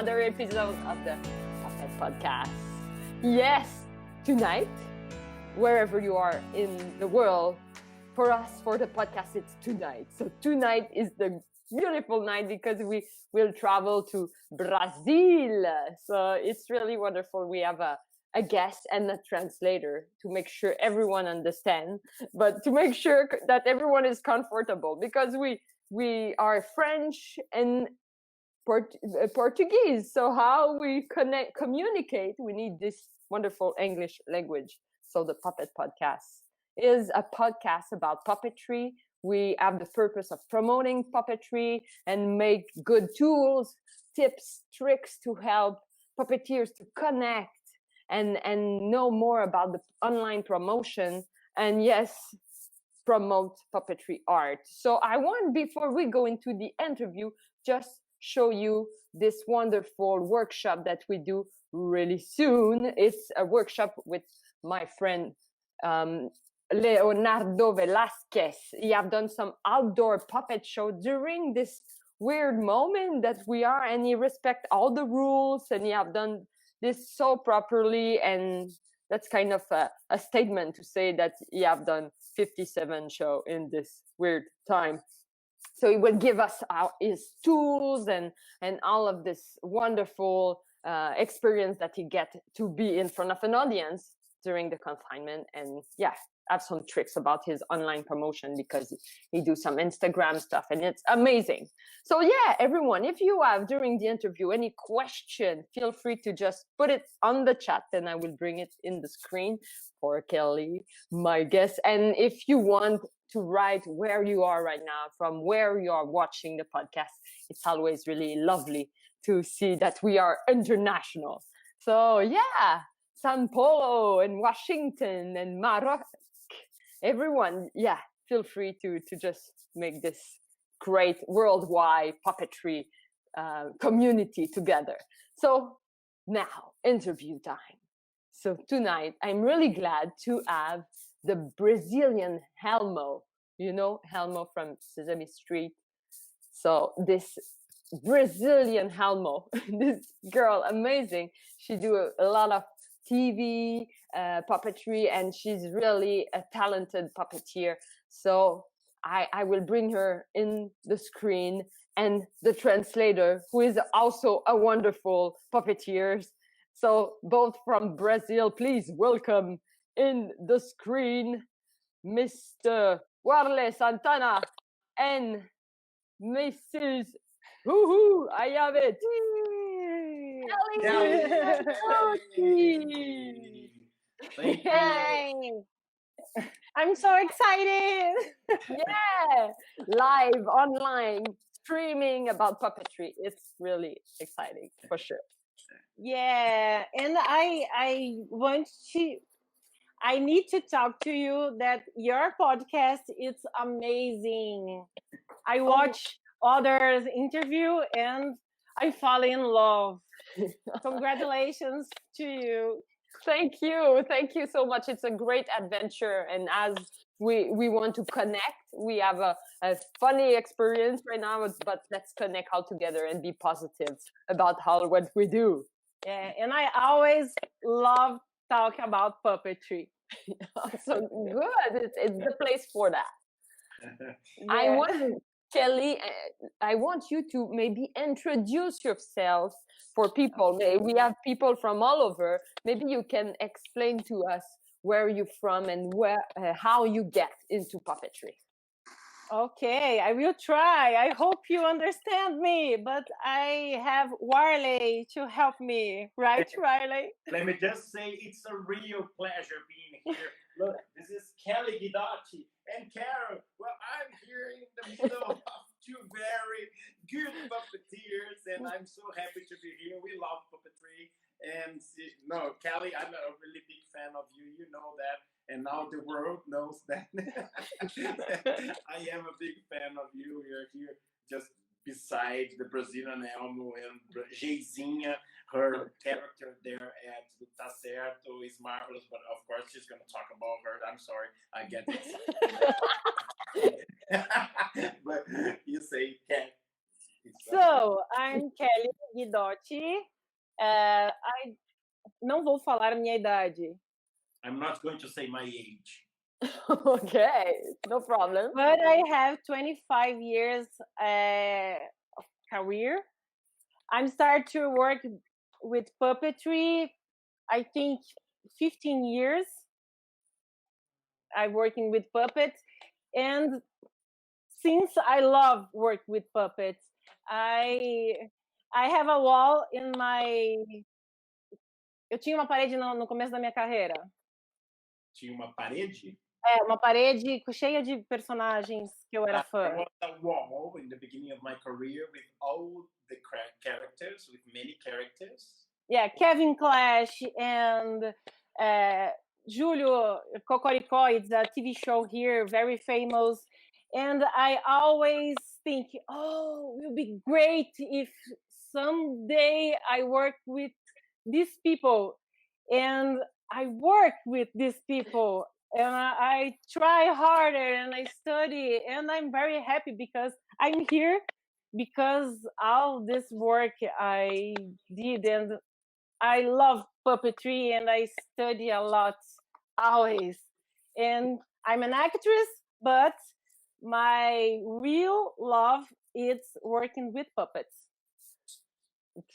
another episode of the Puppet Podcast. Yes, tonight, wherever you are in the world, for us, for the podcast, it's tonight. So tonight is the beautiful night because we will travel to Brazil. So it's really wonderful. We have a guest and a translator to make sure everyone understands, but to make sure that everyone is comfortable because we are French and Portuguese. So how we communicate, we need this wonderful English language. So the Puppet Podcast is a podcast about puppetry. We have the purpose of promoting puppetry and make good tools, tips, tricks to help puppeteers to connect and know more about the online promotion. And yes, promote puppetry art. So I want, before we go into the interview, just show you this wonderful workshop that we do really soon. It's a workshop with my friend Leonardo Velasquez. He have done some outdoor puppet show during this weird moment that we are, and he respect all the rules, and he have done this so properly, and that's kind of a statement to say that he have done 57 show in this weird time. So he will give us his tools and all of this wonderful experience that he get to be in front of an audience during the confinement, and have some tricks about his online promotion because he do some Instagram stuff and it's amazing. So everyone, if you have during the interview any question, feel free to just put it on the chat and I will bring it in the screen for Kelly, my guest. And if you want to write where you are right now, from where you are watching the podcast, it's always really lovely to see that we are international. So Sao Paulo and Washington and Maroc, everyone, feel free to just make this great worldwide puppetry community together. So now, interview time. So tonight, I'm really glad to have the Brazilian ELMO. You know ELMO from Sesame Street. So this Brazilian ELMO, this girl, amazing. She do a lot of TV, puppetry, and she's really a talented puppeteer. So I will bring her in the screen, and the translator, who is also a wonderful puppeteer. So both from Brazil, please welcome in the screen, Mr. Warle Santana and Mrs. Woohoo, I have it. Hi. I'm so excited. Live, online, streaming about puppetry. It's really exciting for sure. Yeah, and I need to talk to you that your podcast is amazing. I watch others interview and I fall in love. Congratulations to you. Thank you so much. It's a great adventure, and as we want to connect, we have a funny experience right now, but let's connect all together and be positive about what we do. Yeah, and I always love talking about puppetry. So good. It's the place for that. Yeah. Kelly, I want you to maybe introduce yourself for people. We have people from all over. Maybe you can explain to us where you're from and how you get into puppetry. Okay, I will try. I hope you understand me, but I have Warle to help me. Right, Warle? Let me just say it's a real pleasure being here. Look, this is Kelly Guidotti and Caro. Well, I'm here in the middle of two very good puppeteers, and I'm so happy to be here. We love puppetry. And Kelly, I'm a really big fan of you. You know that. And now the world knows that. I am a big fan of you. We are here just beside the Brazilian ELMO and Geizinha. Her character there at Tá Certo is marvelous, but of course she's going to talk about her. I'm sorry, I get excited. But you say, Cat. So So, I'm Kelly Guidotti. I não vou falar a minha idade, I'm not going to say my age. Okay, no problem. but I have 25 years of career. I'm started to work with puppetry, I think 15 years. I'm working with puppets, and since I love work with puppets, I have a wall in my. Eu tinha uma parede no começo da minha carreira. Tinha uma parede? Uma parede cheia de personagens que eu era fã. There was a wall in the beginning of my career with all the characters, with many characters. Yeah, Kevin Clash and Julio Cocoricó. It's a TV show here, very famous. And I always think, oh, it would be great if someday I work with these people. And I work with these people. And I try harder and I study. And I'm very happy because I'm here because all this work I did. And I love puppetry and I study a lot, always. And I'm an actress, but my real love is working with puppets.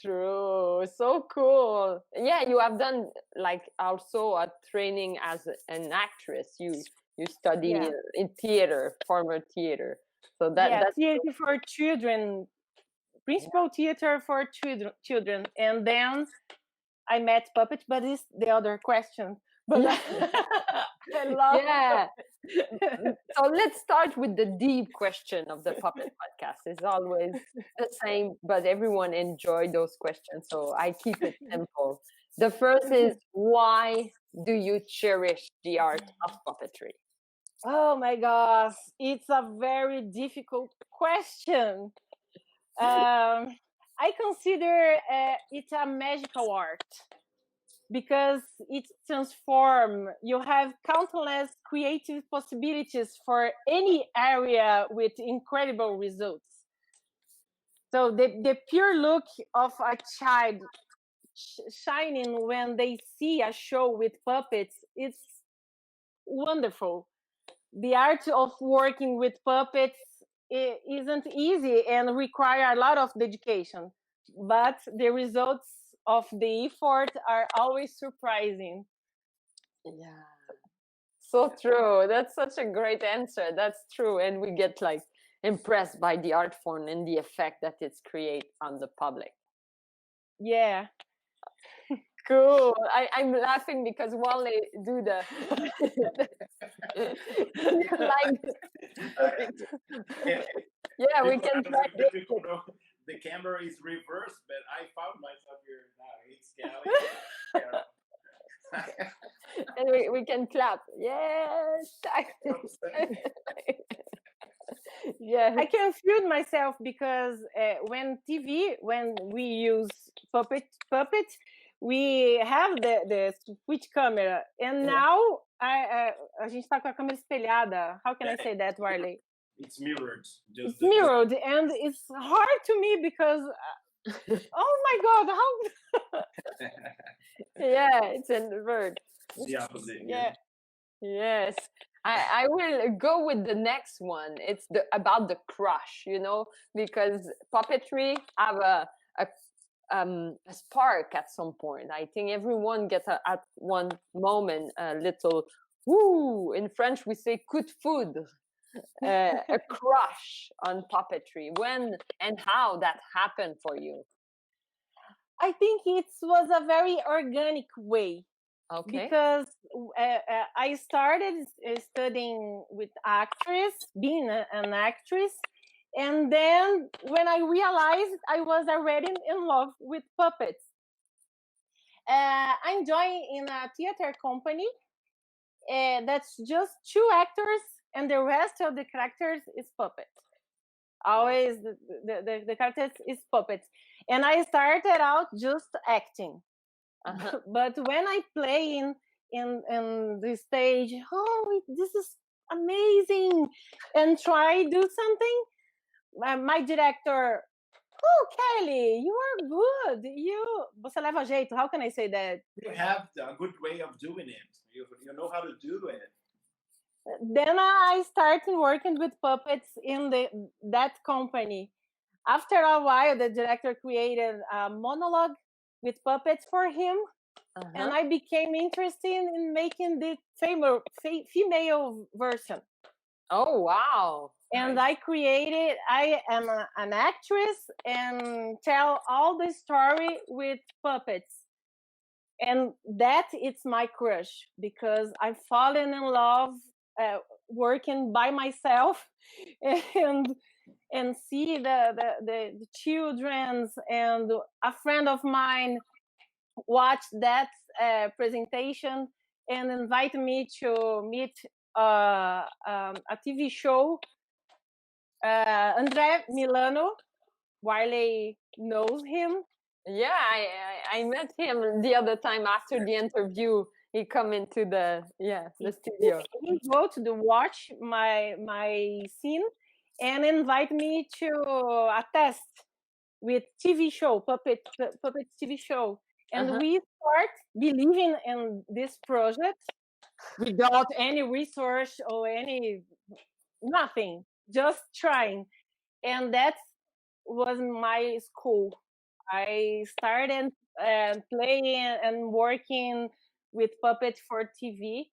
True, so cool. Yeah, you have done like also a training as an actress. You study in theater, former theater. So that's theater for children, principal theater for children, and then I met puppet, but it's the other question. But I love So let's start with the deep question of the puppet podcast. It's always the same, but everyone enjoyed those questions, so I keep it simple. The first is, why do you cherish the art of puppetry? Oh my gosh, it's a very difficult question. I consider it a magical art because it transforms. You have countless creative possibilities for any area with incredible results. So the pure look of a child shining when they see a show with puppets, it's wonderful. The art of working with puppets isn't easy and require a lot of dedication, but the results of the effort are always surprising. Yeah, so true. That's such a great answer. That's true. And we get like impressed by the art form and the effect that it's create on the public. Yeah. Cool. I'm laughing because while they do the like, yeah, we can try. The camera is reversed, but I found myself here now. It's Kelly. And we can clap. Yes. Yeah. I confused myself because when we use puppet, we have the switch camera, and now a gente tá com a câmera espelhada. How can I say that, Warley? It's mirrored. It's mirrored, and it's hard to me because, oh my God, how? Yeah, it's invert. The opposite. Yeah. Yes. I will go with the next one. It's about the crush, because puppetry have a spark at some point. I think everyone gets at one moment a little woo. In French, we say coup de foudre, a crush on puppetry. When and how that happened for you? I think it was a very organic way. Okay. Because I started studying with actress, being an actress. And then when I realized I was already in love with puppets, I joined in a theater company that's just 2 actors and the rest of the characters is puppets. Always the characters is puppets. And I started out just acting. But when I play in the stage, oh, this is amazing, and try do something, my director Oh, Kelly, you are good. Você leva jeito. How can I say that? You have a good way of doing it. You know how to do it. Then I started working with puppets in that company. After a while, the director created a monologue with puppets for him, and I became interested in making the female version. Oh, wow. And I am an actress and tell all the story with puppets. And that it's my crush, because I've fallen in love working by myself and see the children's, and a friend of mine watched that presentation and invite me to meet a TV show. André Milano, Wiley knows him. Yeah, I met him the other time after the interview. He come into the studio. He go to watch my scene and invite me to a test with TV show, puppet TV show. And we start believing in this project without any resource or nothing, just trying. And that was my school. I started playing and working with puppets for TV,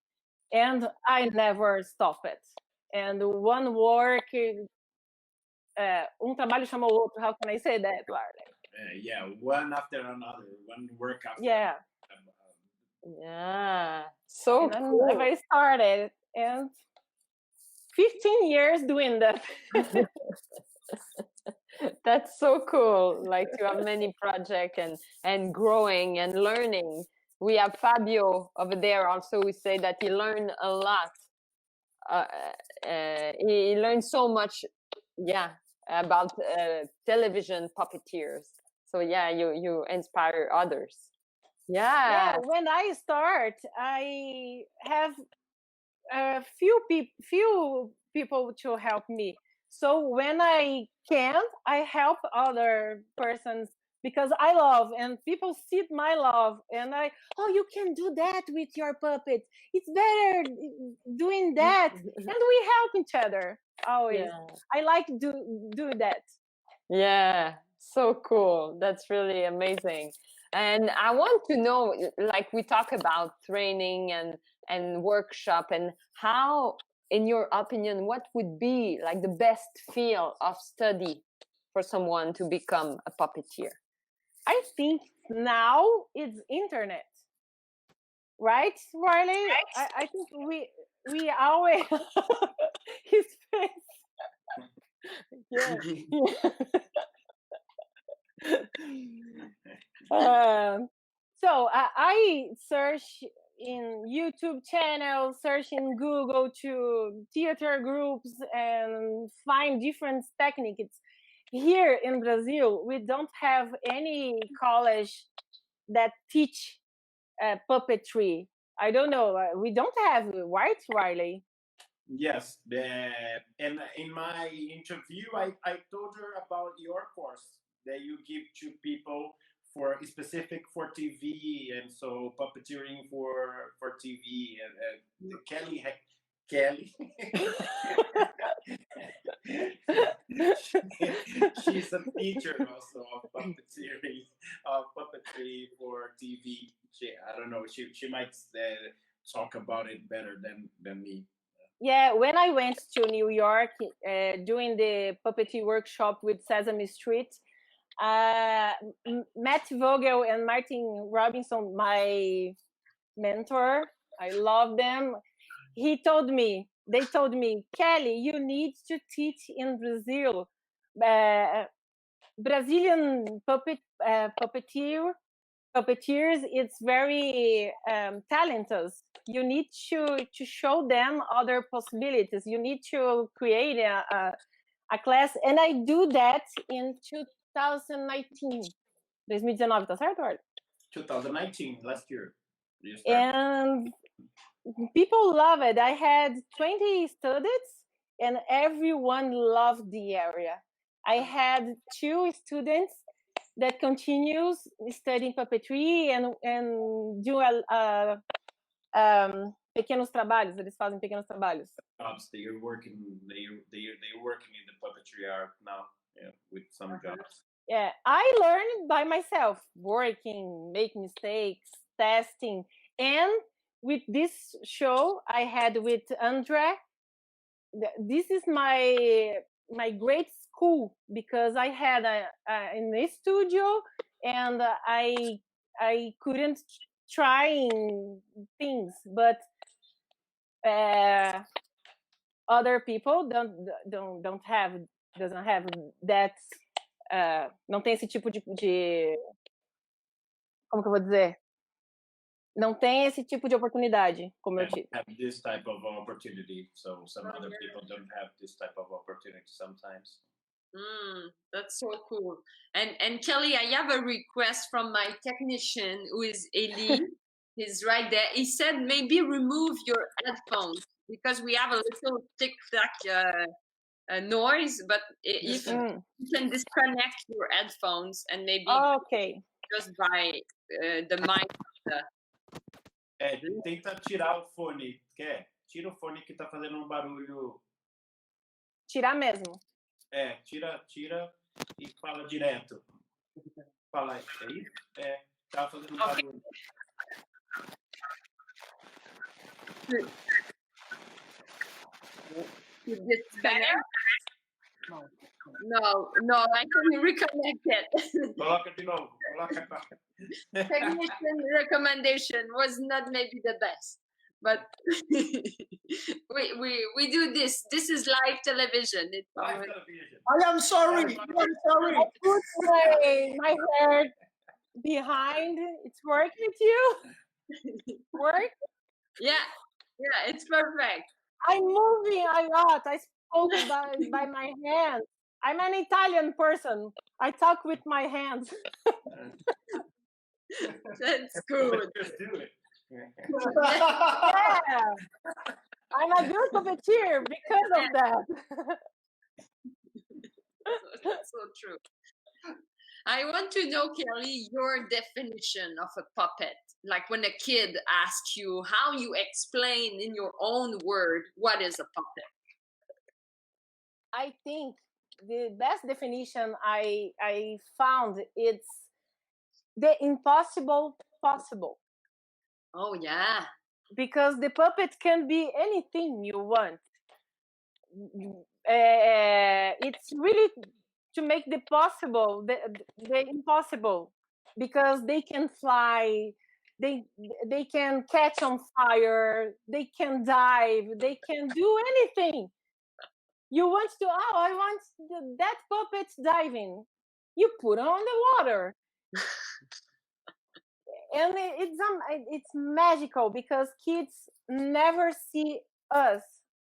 and I never stopped it. And one work, trabalho chama o outro. How can I say that, Marley? Yeah, one after another, one work after yeah. Yeah, so cool. I started, and 15 years doing that. That's so cool, like to have many projects and growing and learning. We have Fabio over there also who say that he learned a lot. He learned so much, about television puppeteers. So yeah, you inspire others. Yeah. When I start, I have a few people to help me. So when I can, I help other persons because I love, and people see my love, and you can do that with your puppet. It's better doing that, and we help each other always. Yeah. I like do that. Yeah, so cool. That's really amazing. And I want to know, like we talk about training and workshop, and how, in your opinion, what would be like the best field of study for someone to become a puppeteer? I think now it's internet, right, Riley? Right. I think we always his face. Yeah. So I search in YouTube channels, search in Google to theater groups, and find different techniques. Here in Brazil, we don't have any college that teach puppetry. I don't know. We don't have, right, Riley? Yes. And in my interview, I told her about your course that you give to people for specific for TV, and so puppeteering for TV. And Kelly. She's a teacher also of puppetry for TV. I don't know. She might talk about it better than me. Yeah, when I went to New York doing the puppetry workshop with Sesame Street, Matt Vogel and Martin Robinson, my mentor, I love them. They told me, Kelly, you need to teach in Brazil. Brazilian puppeteers, it's very talented. You need to show them other possibilities. You need to create a class, and I do that in 2019. 2019, tá certo, Arthur? 2019, last year. And people love it. I had 20 students, and everyone loved the area. I had 2 students that continues studying puppetry and do pequenos trabalhos. Eles fazem pequenos trabalhos. Jobs that you're working, they're working in the puppetry art now, with some jobs. Yeah, I learned by myself, working, making mistakes, testing, and with this show I had with Andre. This is my great school because I had in a studio and I couldn't try things, but other people doesn't have that. Não tem esse tipo de como que eu vou dizer? Não tem esse tipo de oportunidade como eu tive. Have this type of opportunity, so some other people don't have this type of opportunity sometimes. That's so cool. And Kelly, I have a request from my technician, who is Eli. He's right there. He said maybe remove your headphones because we have a little tic-tac noise, but if you can disconnect your headphones and maybe just by the mic. Tenta tirar o fone, quer? Tira o fone que tá fazendo barulho. Tirar mesmo. Tira e fala direto. Fala aí. Tá fazendo barulho. Is this better? No, I can reconnect it. Coloca de novo. Technician recommendation was not maybe the best, but we do this. This is live television. It's live television. I'm sorry. I put my hair behind. It's working with you. Work? Yeah, it's perfect. I'm moving a lot. I spoke by my hands. I'm an Italian person. I talk with my hands. That's good. Just do it. Yeah. I'm a good puppeteer because of that. That's so true. I want to know, Kelly, your definition of a puppet. Like when a kid asks you, how you explain in your own word what is a puppet? I think the best definition I found it's the impossible possible. Oh yeah. Because the puppet can be anything you want. It's really to make the possible, the impossible, because they can fly, they can catch on fire, they can dive, they can do anything. You want to, I want that puppet diving. You put it on the water. And it's magical because kids never see us,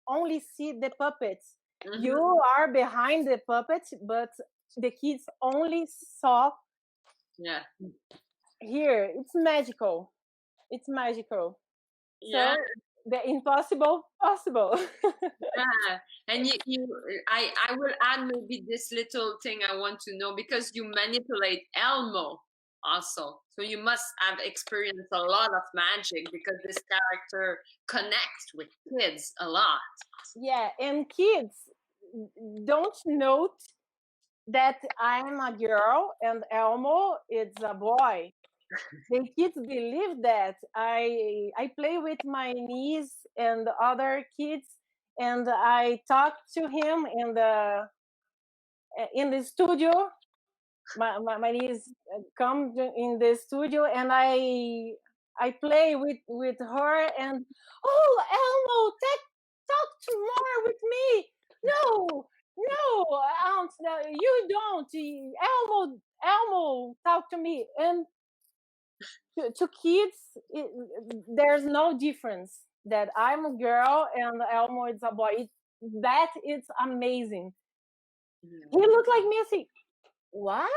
only see the puppets. Mm-hmm. You are behind the puppet, but the kids only saw here. It's magical. It's magical. Yeah. So the impossible possible. Yeah. And I will add maybe this little thing I want to know, because you manipulate ELMO also. So you must have experienced a lot of magic because this character connects with kids a lot. Yeah, and kids don't note that I'm a girl and Elmo is a boy. The kids believe that I play with my niece and other kids, and I talk to him in the studio. My niece comes in the studio, and I play with her, and Elmo, talk some more with me. No, Aunt, you don't. Elmo, talk to me. And to kids, there's no difference that I'm a girl and Elmo is a boy. That is amazing. He looked like me. I say, what?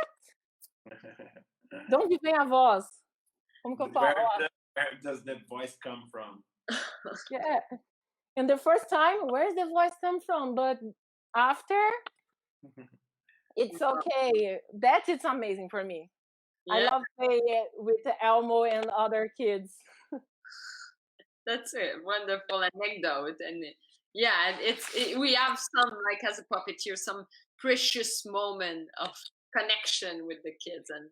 De onde vem a voz? Como que eu falo? Where does that voice come from? Yeah. And the first time, where's the voice come from? But after, It's okay. That is amazing for me. I Yeah, love playing it with Elmo and other kids. that's a wonderful anecdote. And yeah, we have some, like as a puppeteer, some precious moment of connection with the kids. And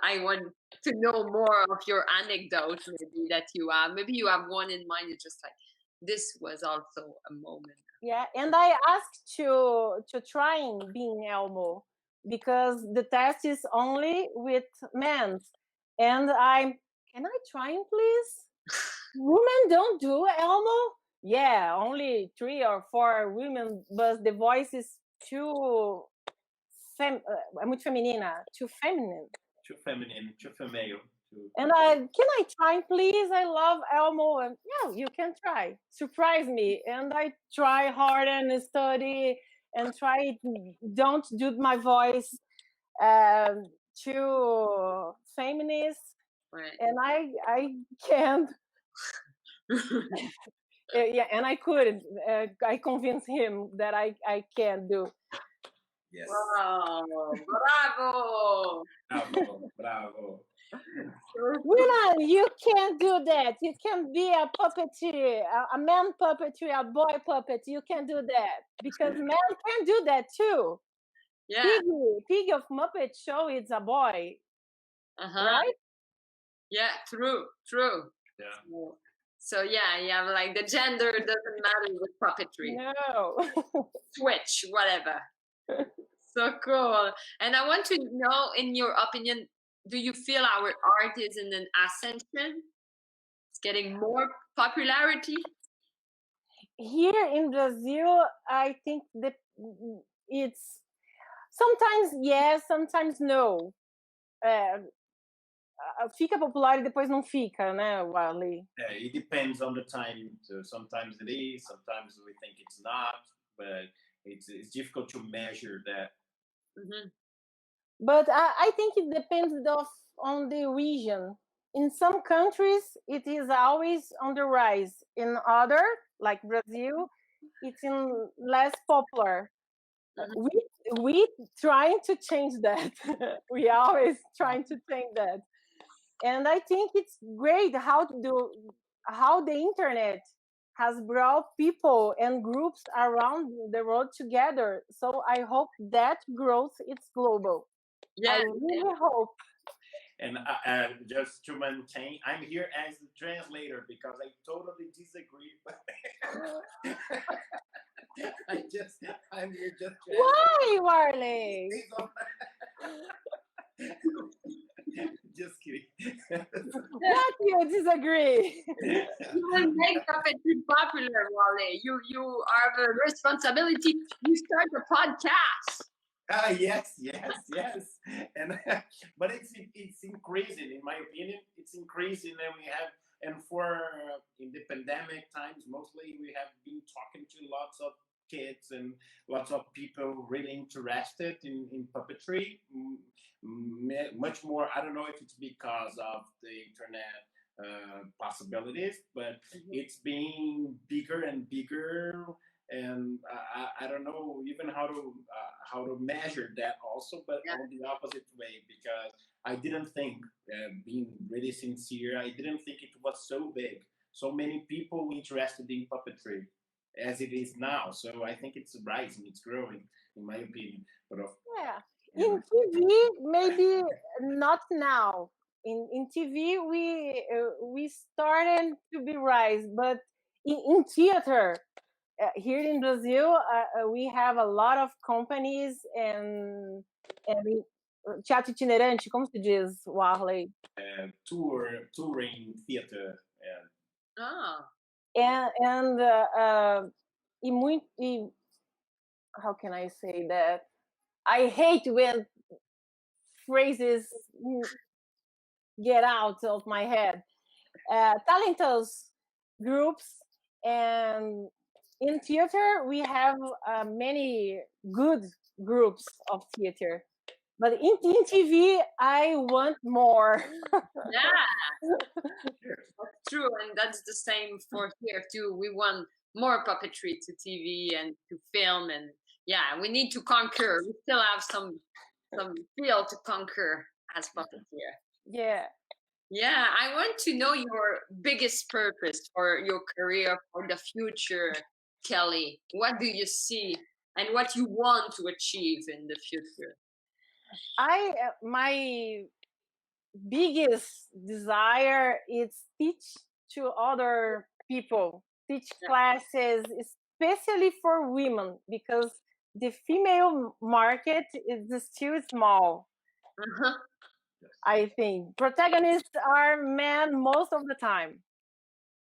I want to know more of your anecdote, maybe that you have. Maybe you have one in mind. It's just like, this was also a moment. Yeah, and I asked to trying being Elmo because the test is only with men, and can I try, please? Women don't do Elmo. Yeah, only 3 or 4 women, but the voice is too muito feminina, too feminine. Too feminine, too female. And can I try, please? I love Elmo. And yeah, you can try. Surprise me. And I try hard and study and try. Don't do my voice too feminist. Right. And I can't. Yeah, and I couldn't. I convinced him that I can do. Yes. Wow, bravo! Bravo. Women, you can't do that. You can be a puppeteer, a man puppeteer, a boy puppet. You can do that because men can do that too. Yeah. Piggy of Muppet Show is a boy, right? Yeah, true. Yeah. So yeah, like the gender doesn't matter with puppetry. No. Switch, whatever. So cool. And I want to know, in your opinion, do you feel our art is in an ascension? It's getting more popularity? Here in Brazil, I think it's sometimes yes, sometimes no. Fica popular e depois não fica, né, Warley? Yeah, it depends on the time. So sometimes it is, sometimes we think it's not, but it's difficult to measure that. Mm-hmm. But I think it depends on the region. In some countries, it is always on the rise. In other, like Brazil, it's in less popular. Mm-hmm. We trying to change that. We always trying to change that. And I think it's great how the internet has brought people and groups around the world together. So I hope that growth is global. Yeah, I really hope. And just to maintain, I'm here as the translator because I totally disagree. I'm here just. Why, Warley? Just kidding. What you disagree? You will make puppetry popular, Warley. You have a responsibility. You start a podcast. Yes, and but it's increasing. In my opinion, it's increasing, and we have, and for in the pandemic times, mostly we have been talking to lots of kids and lots of people really interested in puppetry. Much more. I don't know if it's because of the internet possibilities, but it's being bigger and bigger. And I don't know even how to measure that also, but on the opposite way, because I didn't think, being really sincere, I didn't think it was so big, so many people interested in puppetry as it is now. So I think it's rising, it's growing, in my opinion. But in TV, maybe not now. In TV, we started to be rise, but in theater. Here in Brazil, we have a lot of companies and teatro itinerante, como se diz, Warley? Touring theater. And how can I say that? I hate when phrases get out of my head. Talentos groups, and in theater, we have many good groups of theater. But in TV, I want more. Yeah, that's true. And that's the same for here, too. We want more puppetry to TV and to film. And Yeah, we need to conquer. We still have some field to conquer as puppeteer. Yeah. Yeah, I want to know your biggest purpose for your career, for the future, Kelly. What do you see and what you want to achieve in the future? My biggest desire is teach to other people, teach classes, especially for women, because the female market is still small. Uh-huh. I think protagonists are men most of the time.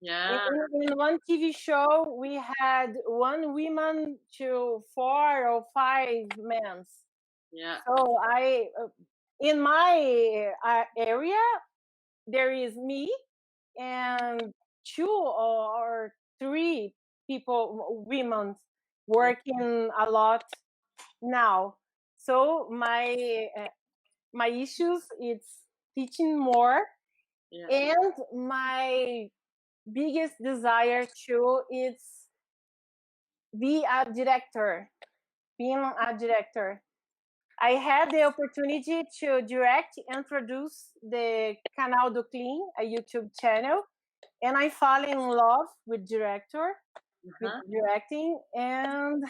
Yeah, In one TV show, we had one woman to 4 or 5 men. yeah, So in my area, there is me and 2 or 3 people, women, working a lot now. So my issues it's teaching more, yeah. and my biggest desire too is be a director. Being a director, I had the opportunity to direct and produce the Canal do Clean, a YouTube channel, and I fell in love with Uh-huh. directing, and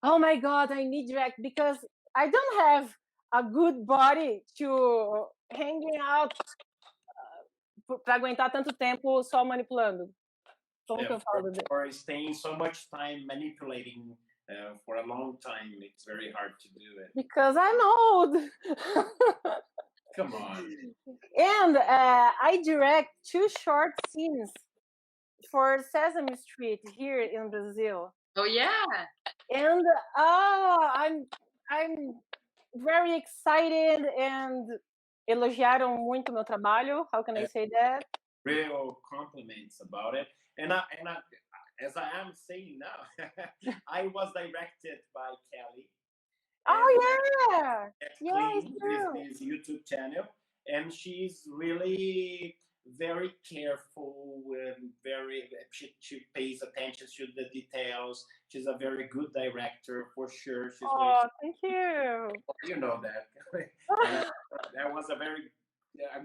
oh my God, I need direct because I don't have a good body to hanging out para aguentar tanto tempo só manipulando. Como que eu falo? Or staying so much time manipulating for a long time, it's very hard to do it. Because I'm old. Come on. And I direct 2 short scenes for Sesame Street here in Brazil. Oh yeah. And I'm very excited, and elogiaram muito meu trabalho. How can I say that? Real compliments about it. And as I am saying now, I was directed by Kelly. Oh yeah, yeah, it's Clean, true. this YouTube channel, and she's really very careful and she pays attention to the details. She's a very good director for sure. She's Oh, thank you. you know that. That was a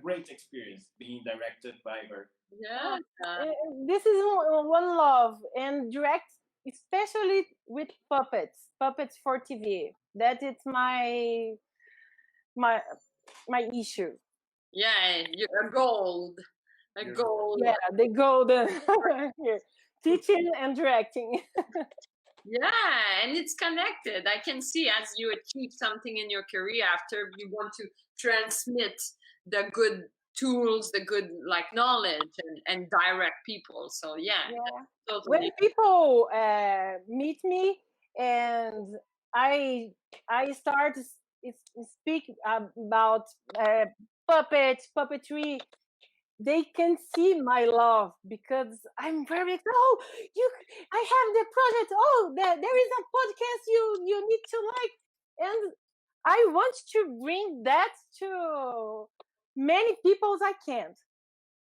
great experience being directed by her. Yeah. This is one love, and direct, especially with puppets for TV. That is my issue. Yeah, you're a gold. A gold. Yeah, the golden here, teaching and directing. Yeah, and it's connected. I can see as you achieve something in your career after you want to transmit the good tools, the good like knowledge and direct people. So yeah, totally. When people meet me and I start to speak about puppetry, they can see my love because I'm very I have the project. Oh, there is a podcast you need to like, and I want to bring that to many people as I can.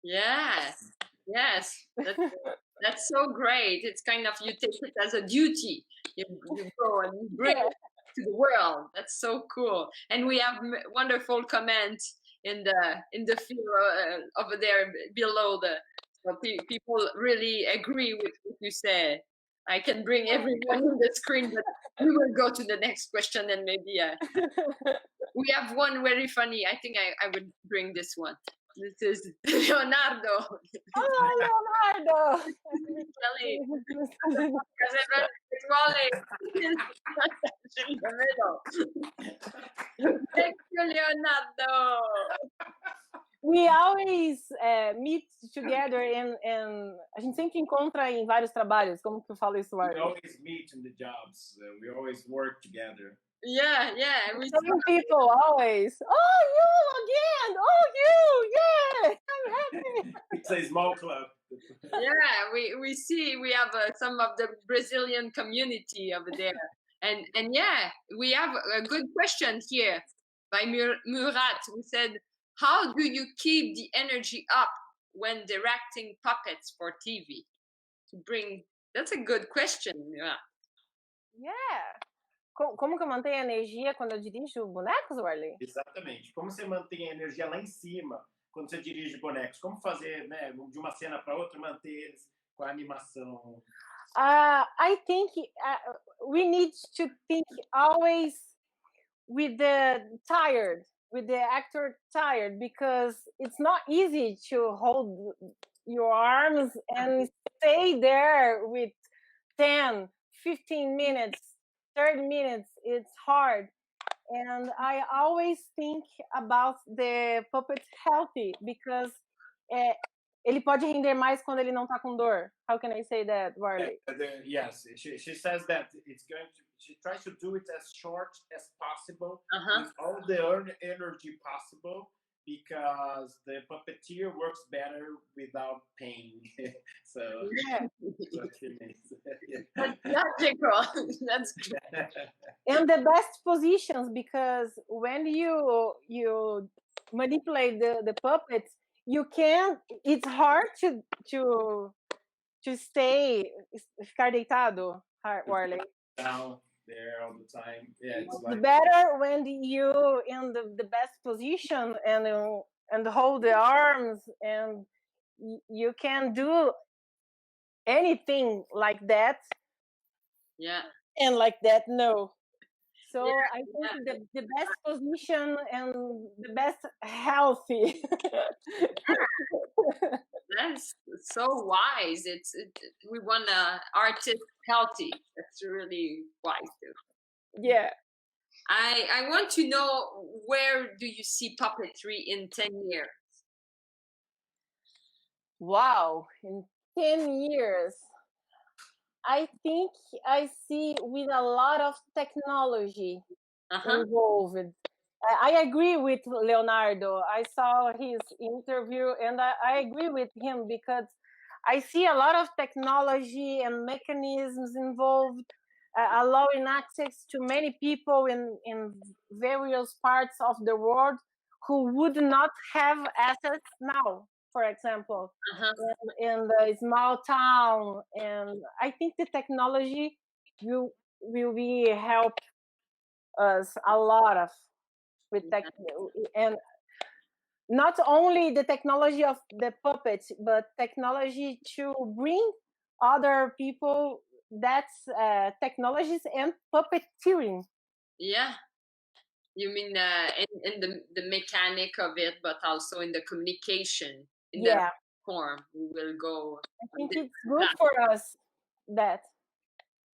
Yes, that's so great. It's kind of you take it as a duty. You go and you bring it to the world. That's so cool. And we have wonderful comments in the field over there below so people really agree with what you said. I can bring everyone on the screen, but we will go to the next question and maybe we have one very funny. I think I would bring this one. This is Leonardo. Oh, Leonardo! Kelly. Thank you, Leonardo. We always meet together and a gente sempre encontra em vários trabalhos. Como que eu falo isso, We always meet in the jobs. We always work together. Yeah. Same people always. Oh, you again! Oh, you! Yeah, I'm happy. It's a small club. Yeah, we see we have some of the Brazilian community over there, and yeah, we have a good question here by Murat, who said, "How do you keep the energy up when directing puppets for TV?" That's a good question, Murat. Yeah. Como que eu mantenho a energia quando eu dirijo bonecos, Warley? Exatamente. Como você mantém a energia lá em cima quando você dirige bonecos? Como fazer, né, de uma cena para outra, manter eles com a animação? I think we need to think always with the actor tired, because it's not easy to hold your arms and stay there with 10, 15 minutes, 30 minutes. It's hard. And I always think about the puppet healthy, because ele pode render mais quando ele não tá com dor. How can I say that, Warley? Yes, she says that she tries to do it as short as possible, with all the energy possible, because the puppeteer works better without pain. So yeah. That's what she means. That's logical. That's And the best positions, because when you manipulate the puppets, you can. It's hard to stay ficar deitado, Warley. Down there all the time. Yeah, it's like Better when you in the best position and hold the arms, and you can do anything like that, yeah. and like that, no. So Yeah, I think the best position and the best healthy. That's so wise. We want an artist healthy. That's really wise too. Yeah. I want to know, where do you see puppetry in 10 years? Wow, in 10 years, I think I see with a lot of technology involved. I agree with Leonardo. I saw his interview and I agree with him, because I see a lot of technology and mechanisms involved, allowing access to many people in various parts of the world who would not have access now, for example, in the small town. And I think the technology will be help us a lot of with tech, and not only the technology of the puppets, but technology to bring other people that's technologies and puppeteering. Yeah. You mean in the mechanic of it, but also in the communication, in that form. We will go. I think it's good for us that.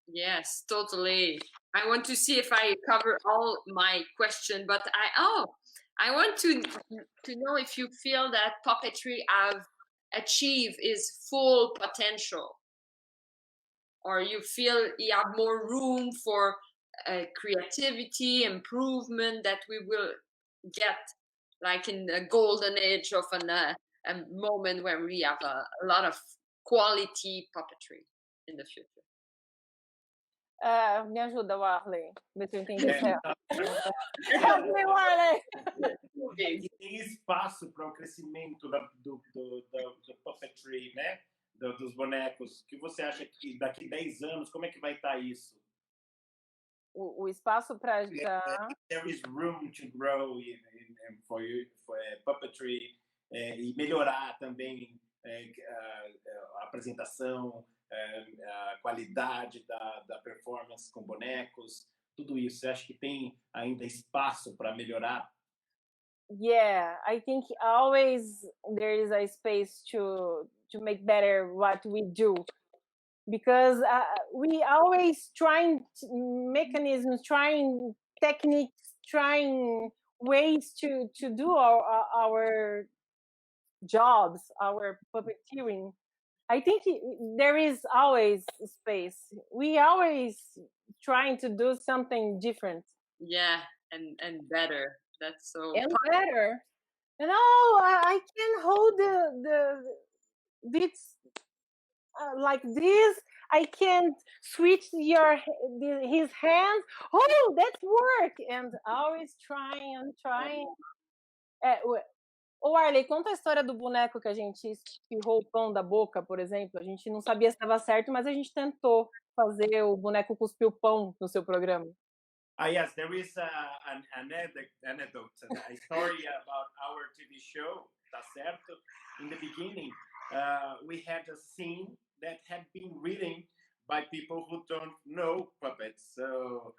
Yes, totally. I want to see if I cover all my question, but I want to know if you feel that puppetry have achieved its full potential, or you feel you have more room for creativity, improvement, that we will get like in the golden age of a moment where we have a lot of quality puppetry in the future. Me ajuda, Warley. Vê se eu entendi certo. Help me, Warley! E tem espaço para o crescimento do puppetry, né? Dos bonecos. O que você acha que daqui 10 anos, como é que vai estar isso? O espaço para There is room to grow for puppetry, e melhorar também a apresentação, a qualidade da performance com bonecos, tudo isso. Você acha que tem ainda espaço para melhorar? Yeah, I think always there is a space to make better what we do, because we always trying mechanisms, trying techniques, trying ways to do our jobs, our puppeteering. I think there is always space. We always trying to do something different. Yeah, and better. That's so and fun. Better. And I can hold this like this. I can switch his hands. Oh, that's work! And always trying. Ô, Arley, conta a história do boneco que a gente espirrou o pão da boca, por exemplo. A gente não sabia se estava certo, mas a gente tentou fazer o boneco cuspir o pão no seu programa. Yes, there is an anecdote, a story about our TV show, tá certo? In the beginning, we had a scene that had been written by people who don't know puppets. So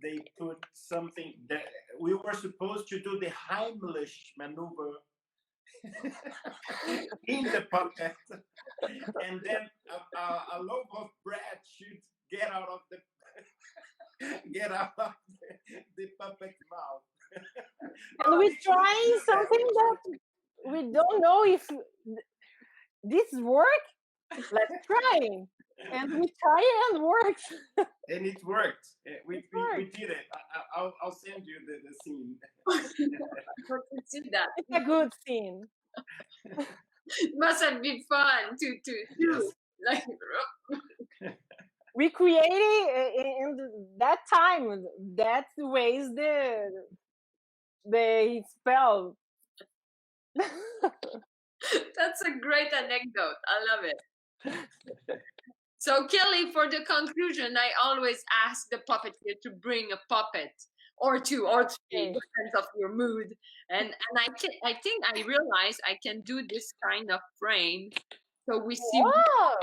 they put something that we were supposed to do the Heimlich maneuver in the puppet, and then a loaf of bread should get out of the the puppet mouth. And we're trying something that we don't know if this work. Let's try. And we try and works. And it worked. We did it. I'll send you the scene. See that. It's a good scene. It must have been fun to do. Yes. Like, We created in that time. That's the ways they spell. that's a great anecdote. I love it. So Kelly, for the conclusion, I always ask the puppeteer to bring a puppet or two or three, Okay. depends of your mood. And I think I realize I can do this kind of frame, so we see Oh,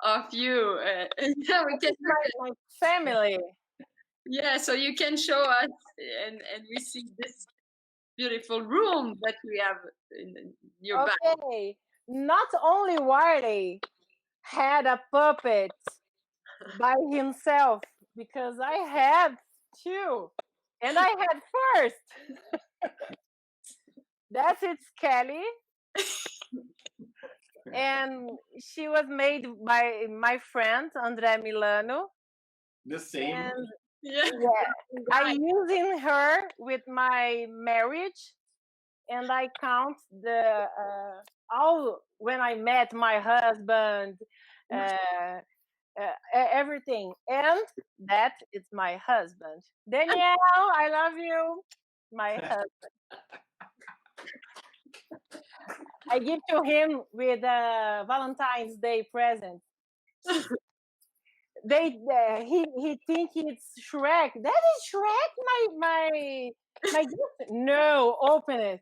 of you. Yeah, we can. my family. Yeah, so you can show us, and we see this beautiful room that we have in your back. Okay. Not only Wiley had a puppet by himself, because I had two, and I had first. That's it's Kelly, and she was made by my friend André Milano, The same. and Yeah. I using her with my marriage, and I count the all when I met my husband, everything, and that is my husband. Danielle, I love you, my husband. I give to him with a Valentine's Day present. He think it's Shrek. That is Shrek, my gift. No, open it.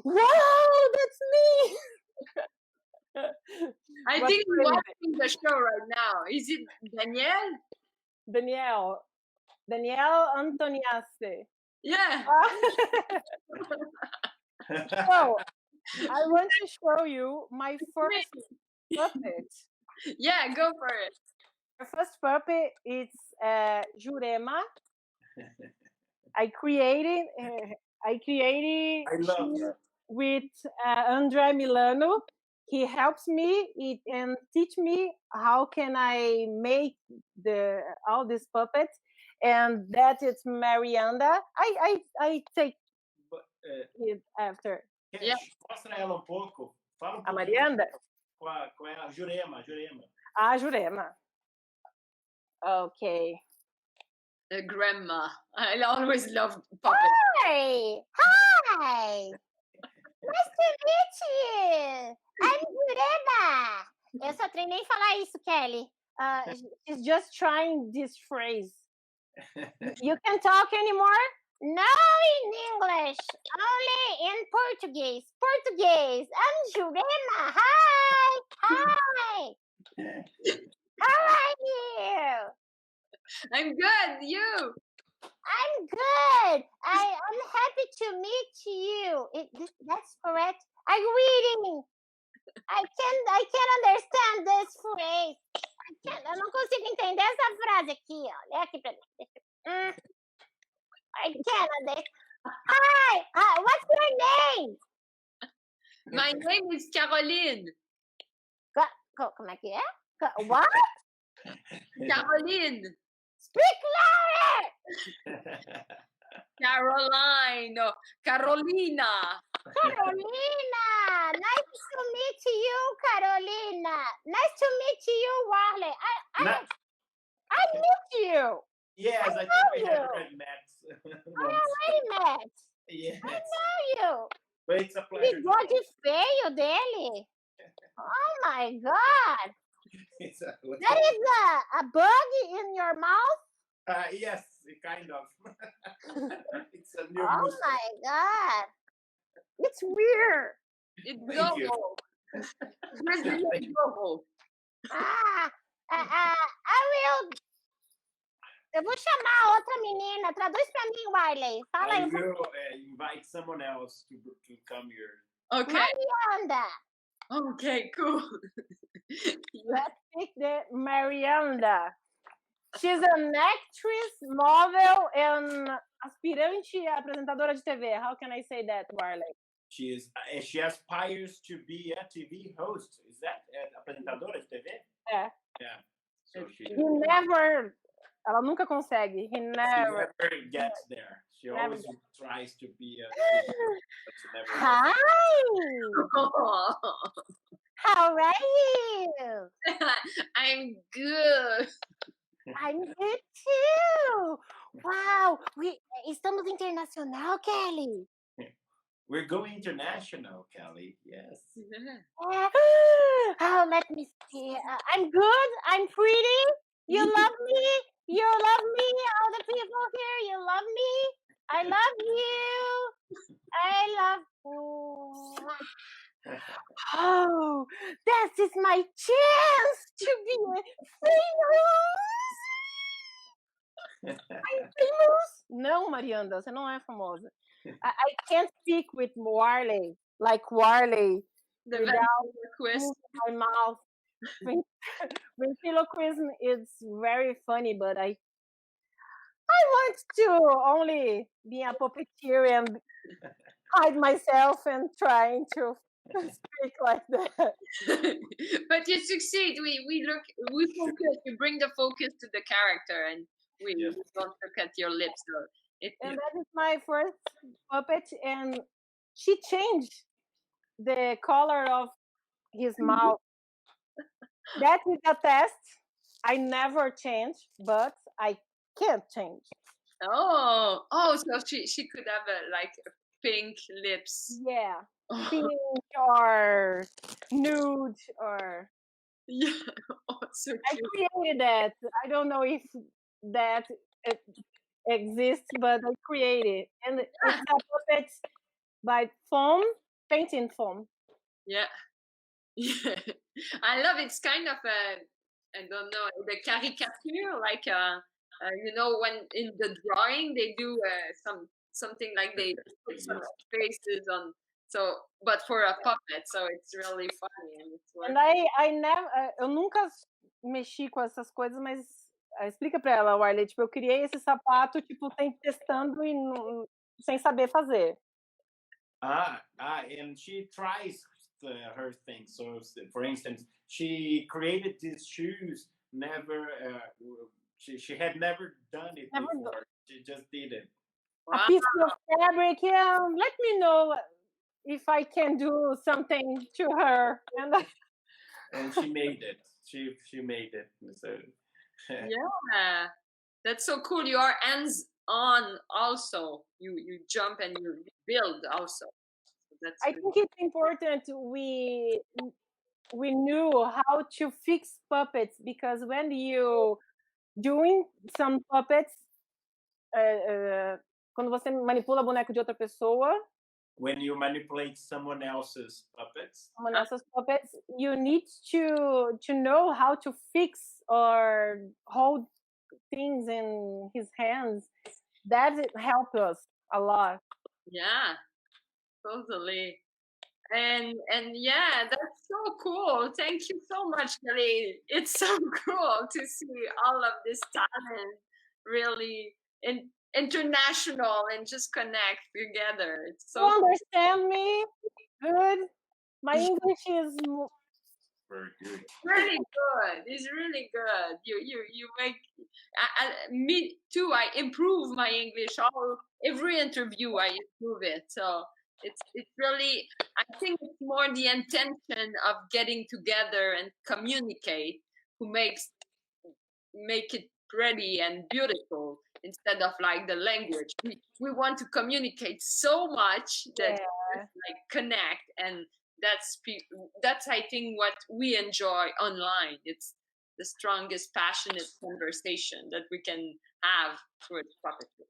Wow, that's me. I What's think we're crazy? watching the show right now. Is it Danielle? Danielle Antoniasse. Yeah. So I want to show you my first puppet. Yeah, go for it. My first puppet is Jurema. I created I love that. with André Milano. He helps me and teach me how can I make all these puppets, and that is Marianda. I take But, it after Yeah. Mostra ela um pouco. Fala um a pouquinho Marianda. com a Jurema. Ah, Jurema. Okay. The grandma. I always love puppets. Hi! Hi! Nice to meet you! I'm Jurema! Eu só treinei falar isso, Kelly. She's just trying this phrase. You can talk anymore? No in English, only in Portuguese. Portuguese! I'm Jurema! Hi! Hi! How are you? I'm good. You? I'm good. I'm happy to meet you. That's correct. I'm reading. I can't understand this phrase. Eu não consigo entender essa frase aqui, ó. Lê aqui pra mim. I can't understand. Hi. What's your name? My name is Caroline. Como é que é? What? Caroline. Speak louder. Caroline. No, Carolina. Carolina. Nice to meet you, Carolina. Nice to meet you, Warley. I meet you. Yes, I think we have already met. I already met. Yes. I know you. But it's a pleasure. Bigode feio dele. Oh my God. It's That is a bug in your mouth? Yes. kind of. It's a new Oh mustache. my god, it's weird. It's Thank you. Zorro. Brazilian Zorro. Ah, I will. Eu vou chamar a outra menina. Traduz pra mim, Wiley. Fala I aí. will invite someone else to come here. Okay. Marianda. Okay, cool. Let's pick the Marianda. She's an actress, model, and aspirante apresentadora de TV. How can I say that, Marley? She aspires to be a TV host. Is that apresentadora de TV? Yeah. Yeah. So she Ela nunca consegue. He never. never gets there. She Never always tries to be a TV host, but she never gets Hi. Oh, How are you? I'm good. I'm good too. Wow. Estamos internacional, Kelly. We're going international, Kelly. Yes. Yeah. Oh, let me see. I'm good. I'm pretty. You love me. You love me. All the people here, you love me. I love you. I love you. Oh, this is my chance to be famous. I'm famous. Não, Marianda, você não é famosa. I can't speak with Warley, like Warley, The without ventriloquist. moving my mouth. Ventriloquism is very funny, but I want to only be a puppeteer and hide myself and trying to speak like that. But you succeed. We focus. You bring the focus to the character, and we Yes. don't look at your lips. So And that is my first puppet, and she changed the color of his mouth. That is a test. I never change, but I can't change. so she could have like pink lips. Yeah, Oh, pink or nude or. yeah. Oh, so I cute. created that. I don't know if that exists, but I created, and it's a puppet by foam, painting foam. Yeah. Yeah. I love it. It's kind of I don't know, the caricature, like when in the drawing they do something like they put some faces on. So, but for a puppet, so it's really funny and it's And I never, eu nunca mexi com essas coisas, mas explica pra ela, Wiley, tipo, eu criei esse sapato, tipo, testando e sem saber fazer. And she tries her things. So, for instance, she created these shoes. She had never done it before. She just did it. A piece of fabric. Yeah, let me know if I can do something to her. And she made it. She made it. So, yeah, that's so cool. You are hands on also. You jump and you build also. I think it's important we knew how to fix puppets, because when you doing some puppets, quando você manipula boneco de outra pessoa, when you manipulate someone else's puppets, you need to know how to fix or hold things in his hands. That helped us a lot. Yeah, totally. And yeah, that's so cool. Thank you so much, Kelly. It's so cool to see all of this talent really international and just connect together. It's so You understand me? Good. My English is very good. really good. It's really good. You make me too. I improve my English. Every interview I improve it. So it's really, I think it's more the intention of getting together and communicate who make it pretty and beautiful instead of like the language. We want to communicate so much that like connect, and that's I think what we enjoy online. It's the strongest, passionate conversation that we can have towards puppetry.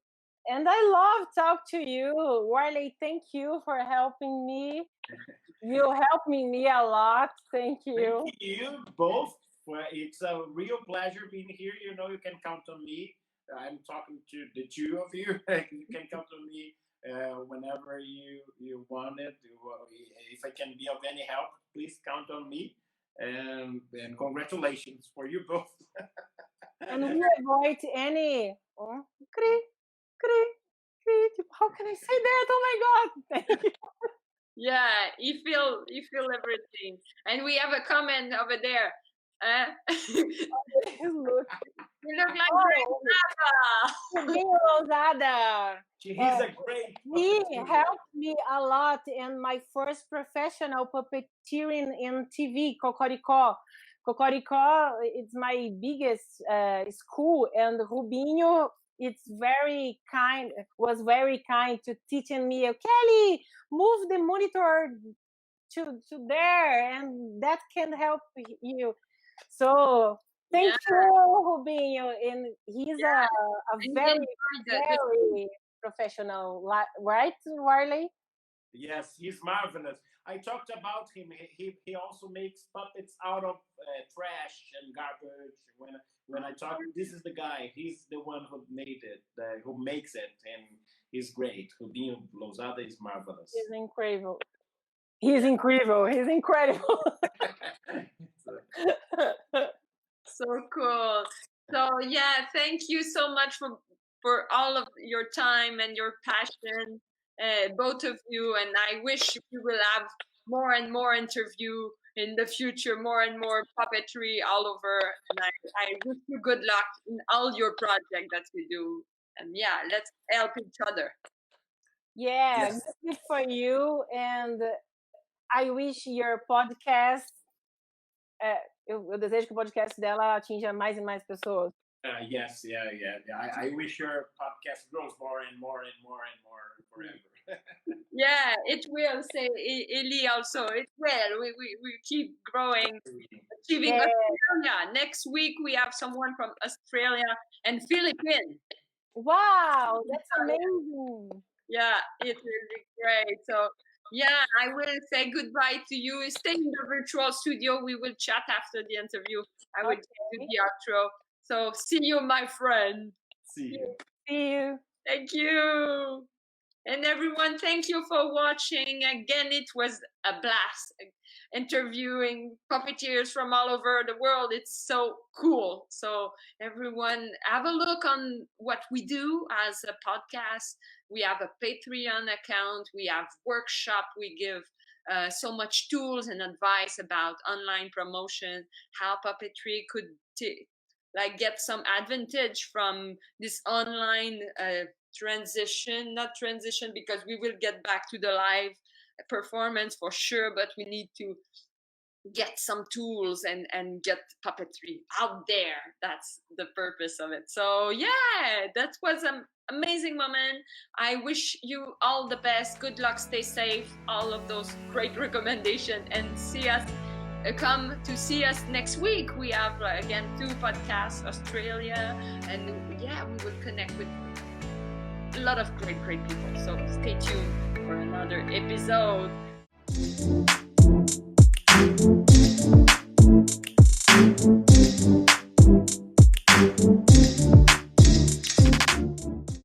And I love talk to you, Wiley. Thank you for helping me. You helped me a lot. Thank you. Thank you both. Well, it's a real pleasure being here. You know, you can count on me. I'm talking to the two of you. You can count on me whenever you want it. If I can be of any help, please count on me. And congratulations for you both. And we avoid any how can I say that? Oh my God! Thank you. Yeah, you feel everything. And we have a comment over there. Look. You look like Rubinho Rosada. He's a great He puppeteer. helped me a lot in my first professional puppeteering in TV, Cocoricó. Cocoricó, it's my biggest school, and Rubinho, was very kind to teaching me, Kelly, move the monitor to there, and that can help you. So thank you, Rubinho, and he's a very, very professional, right, Wiley? Yes, he's marvelous. I talked about him. He also makes puppets out of trash and garbage. When I talk, this is the guy. He's the one who made it, who makes it, and he's great. Rubinho Lousada is marvelous. He's incredible. He's incredible. He's incredible. So cool. So yeah, thank you so much for all of your time and your passion, both of you. And I wish we will have more and more interview in the future, more and more puppetry all over. And I wish you good luck in all your projects that you do. And yeah, let's help each other. Yeah, good for you. And I wish your podcast. Eu desejo que o podcast dela atinja mais e mais pessoas. Yes, yeah. I wish your podcast grows more and more and more and more forever. Yeah, it will. Say Eli also. It will. We keep growing, achieving. Australia. Next week we have someone from Australia and Philippines. Wow, that's amazing. Yeah, it will be great. So yeah, I will say goodbye to you. Stay in the virtual studio. We will chat after the interview. I will do the outro. So see you, my friend. See you. See you. Thank you. And everyone, thank you for watching. Again, it was a blast interviewing puppeteers from all over the world. It's so cool. So everyone, have a look on what we do as a podcast. We have a Patreon account. We have workshop. We give so much tools and advice about online promotion, how puppetry could get some advantage from this online not transition, because we will get back to the live performance for sure, but we need to get some tools and get puppetry out there. That's the purpose of it. So yeah, that was an amazing moment. I wish you all the best. Good luck, stay safe, all of those great recommendations, and come to see us next week. We have again 2 podcasts, Australia, and yeah, we will connect with a lot of great people. So stay tuned for another episode.